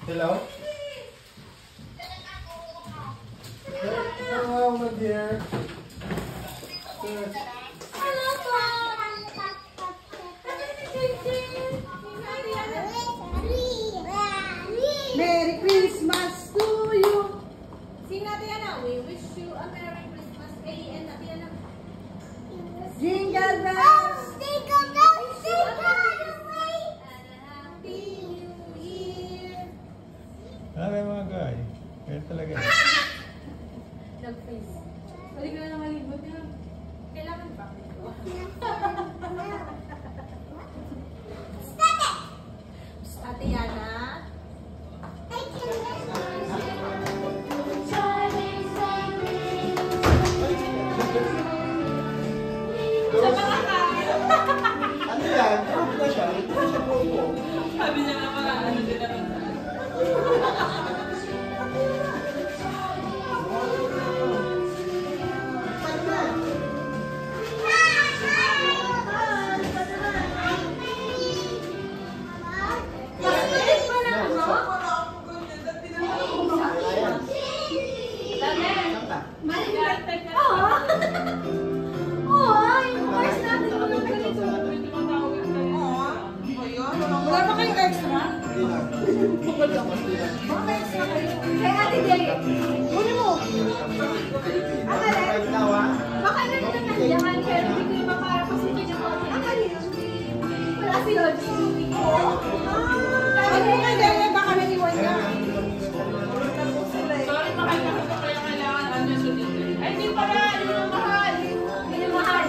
Hello? Hello, my dear. Hello po! Merry Christmas to you! Sing natin yan na. We wish you a Merry Christmas. A.N. natin yan na. Jingle bells! Jingle bells! Jingle bells! And a Happy New Year! Ano mga guy? Kaya talaga. Nag-face. Balik na lang malibot yun. Kailangan pa. Ate Yana. Ano yan? Ano na siya? Ito na siya po. Sabi niya nga mga ano din naman. Wala ba kayong extra? Baka may extra kayo. Kaya Ate Jay, huli mo. Akala, baka nandiyan kaya hindi ko yung maparapasukin yung konti. Akala, wala si Lodge. Ano nga dahil baka naniwan ka? Sorry, makakita ko kaya kailangan ano yung sunod. Ay, hindi pala. Yun yung mahal. Yun yung mahal.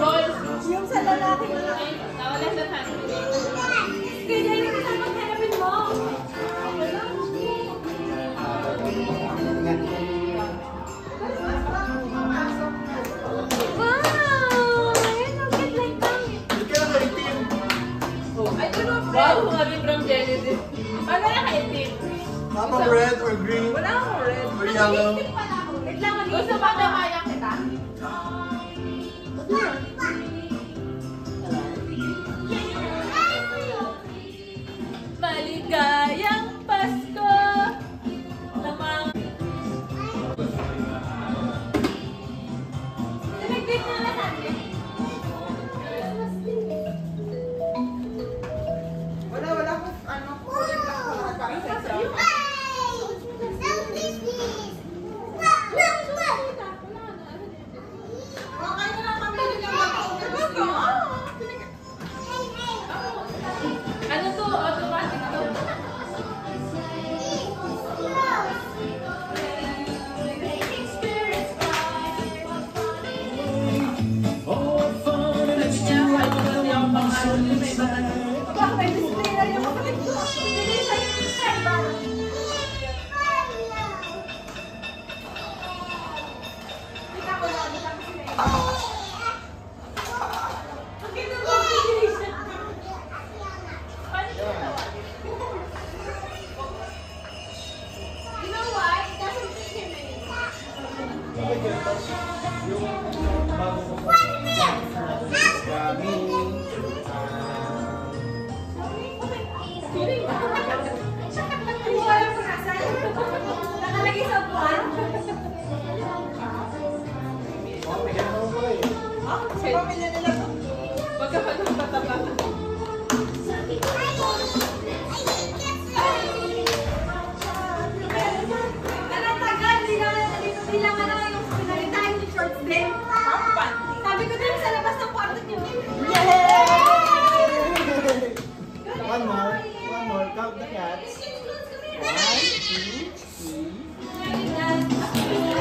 Yung sa lalaki na lang. Nawala sa hand. Kaya dahil hindi ka maghanapin mo. Wow! Ayun, ang cute like that. Hindi ka na kaitin. Ay, ito na. Wow, sabi from Genesis. Ano na kaitin? Mama, red or green? Wala akong red. Or yellow? Wait lang, Gusto ba na kaya kita? Maligayang Pasko! Namang... Nag-bake na lang natin. Wala ko ano. Kulit lang ko na para sa isa. Okay na lang kami ng ano to? Automatic to. Baka may display na yung kapatid ko. Hindi sa'yo yung driver. Kita ko na, kita ko sila. Ang ganda mo, combination. You know why? It doesn't fit him anymore. Hindi ko alam kung nasan. Nakalagay sa buwan. Sa pamilya nila to. Magkapatang pataba. Tagal, di lang ano yung pinalitan yung shorts din. Sabi ko din sa labas ng kwarto niyo. One more. Count the cats. 1, 2, 3.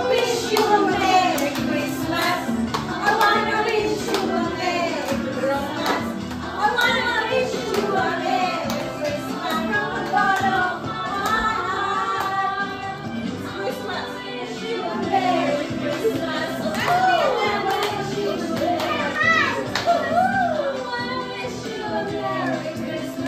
Wish you a Merry Christmas. I wanna wish you a Merry Christmas. I wanna wish you a Merry Christmas from the bottom of my heart. Christmas, wish you a Merry Christmas. I wanna wish you a Merry Christmas. I wanna wish you a Merry Christmas.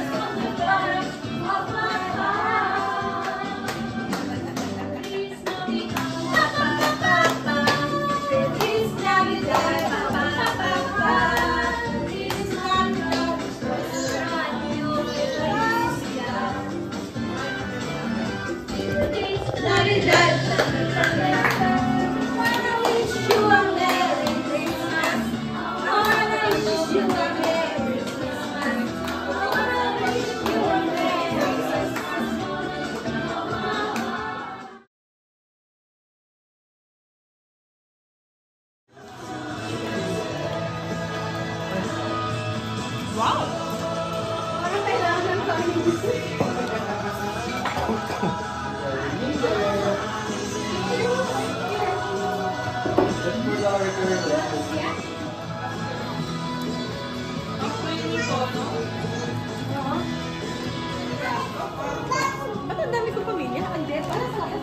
Wow! Parang kailangan pa. Ang creamy ko, no? Ba't ang dami kong pamilya? Ang dead. Parang sa akin.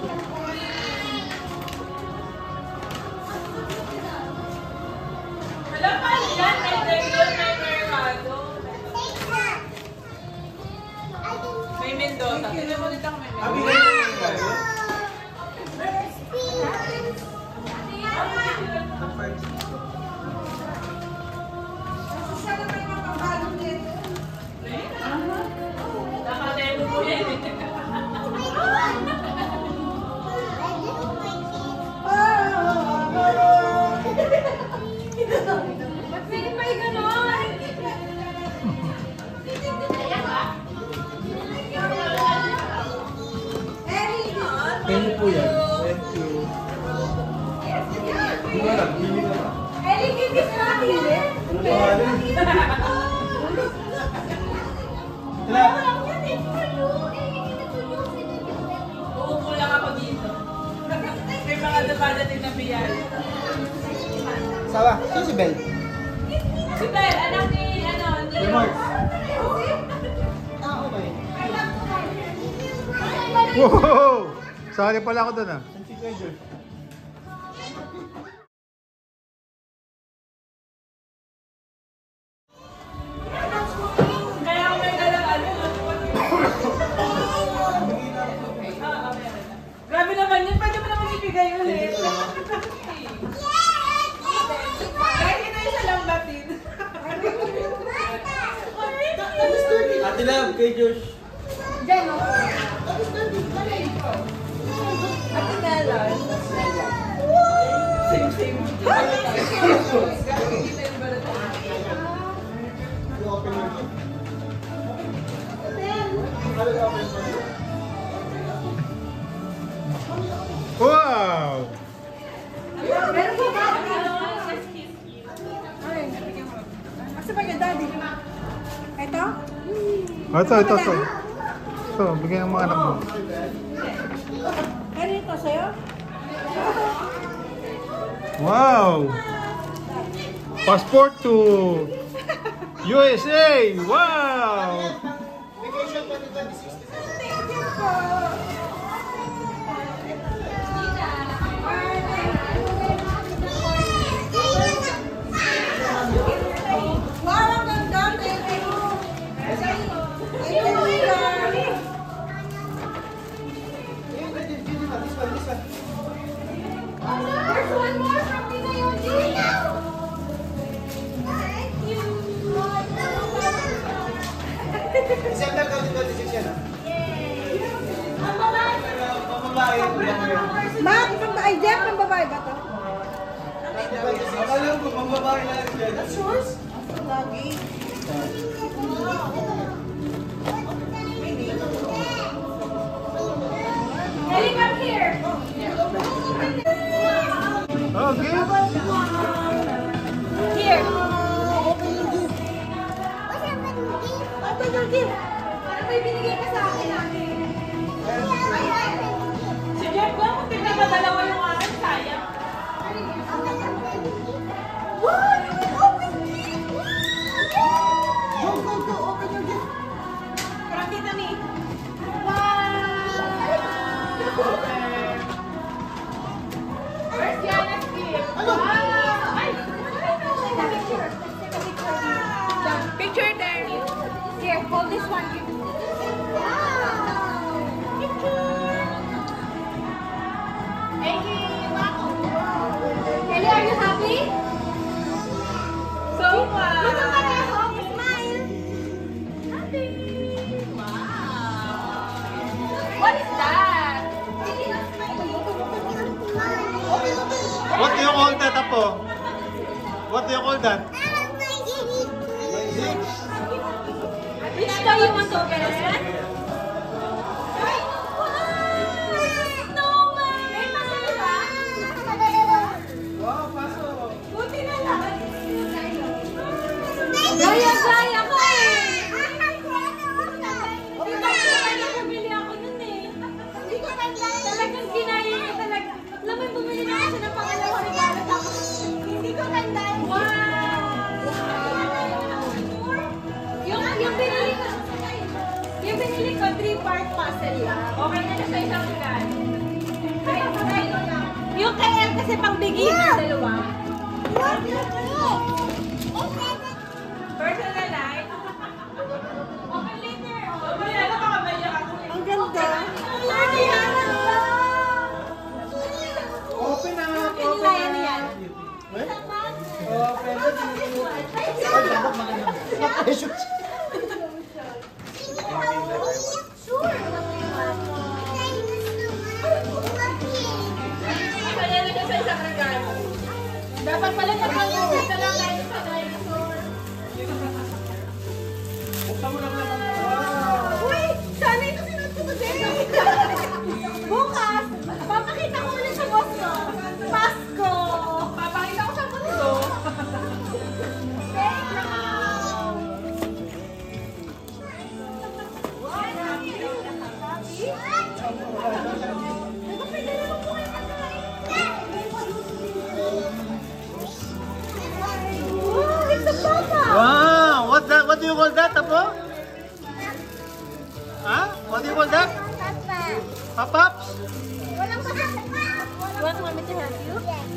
Wala pa yan. May Degol, may Mercado. May Mendoza. Tignan mo dito ako may Abi Mendoza. na yung tayo. Nakademo po yan. Ba't pwede pa yung ganon? Penny po yan. Thank you. Hindi ko alam, hindi ko alam. Ellie, give this natin eh. Ano pangalan? Wala. Uupo lang ako dito. May mga dumadating na biyay. Sawa, sino si Bel? Si Bel, anak ni, ano, ni... Si Mark. Ako ba yun? Wow! Sali pala ako doon ah. San si Treasure? Kaya ako may dalang ano. Grabe naman yun. Pwede mo naman ibigay ulit. Kahit ito yung sa lambatin. Ate Love, kay Josh. Diyan, no? Ate Nella. Same, same. Open mo. Ano open mo? Wow! Meron pa ba? Ay, asa ba yung daddy? Ito? Ito. Ito, bigyan ng mga anak mo. Ano ito sa'yo? Wow! Passport to USA! Wow! Vacation 2026. Thank you po. Wow, ang ganda. Thank you. Thank you, Mika. This one. There's one more from Tina Yoji. Thank you. December 2026 yan ah. Ang babae. Pambabae yung lang yan. Ma'am, ay, Jeff, ang babae ba to? Akala ko, pambabae na rin yan. That's yours? Lagi. Ellie, come here. Okay. Here. Ito yung gift. Parang may binigay ka sa akin namin. Si Jeff lang, kung tignan na dalawa yung akin, sayang. Wow! You can open it! Go, open your gift. From Tita Mi. Wow! Where's Yana's gift? Ano? Wow! Ay! Take a picture. Take a picture. Done. Picture there. Here, hold this one. Wow! Picture! Kelly, are you happy? So much! Look at pareho. Smile. Happy! Wow! What is that? What do you call that, Apo? What do you call that? Which toy you want to open? Wow, pasok. Gaya, gaya ko! part puzzle lang. Okay na sa isang regalo. Yung kay El kasi pang beginner, dalawa. Personalize. Open later. Mamaya na makabaya ako. Ang ganda. Open na. Kanila yan. Open na. Ay, dapat maganda. Naka-shoot. Kaya na sa isang regalo. Dapat pala nag-uusap na lang tayo sa dinosaur. Buksan mo lang naman. Uy! Sana ito sinuot ko today! Bukas, papakita ko ulit sa boss ko. Pasko! Papakita ko sa mundo. Thank you! Oh, it's a papa! Wow! What's that? What do you call that, Apo? Huh? What do you call that? Pop-ups? Walang papa! Want me to help you? That's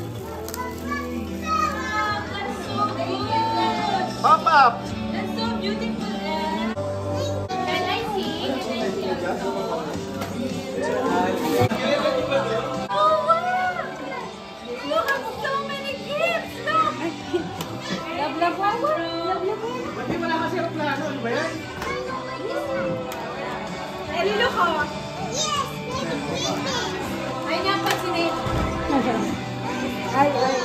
so beautiful! Pop-ups! That's so beautiful! Can I see? Oh, wow! Look at so many gifts! Look! Love, love, love, love, love. Hindi mo na kasi ang plano. Ano ba yan? Lilo ko. Ay, nga pa sinit. Ay, ay.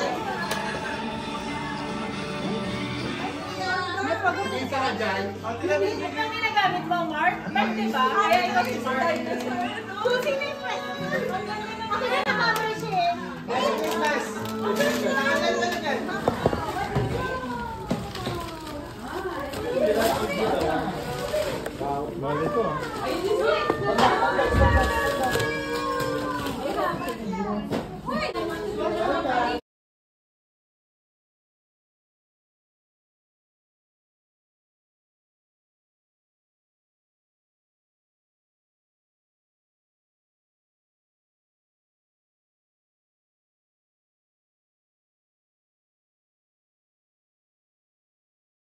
Isa ka dyan. Ang tinamit mo. Ito ang ginagamit mo, Mark? Mark, diba? Kaya ikaw si Mark. Susi na yung friend. Ako na nakamay siya eh. Business. Nakakal ka na dyan. Mahal ito ah. Ay,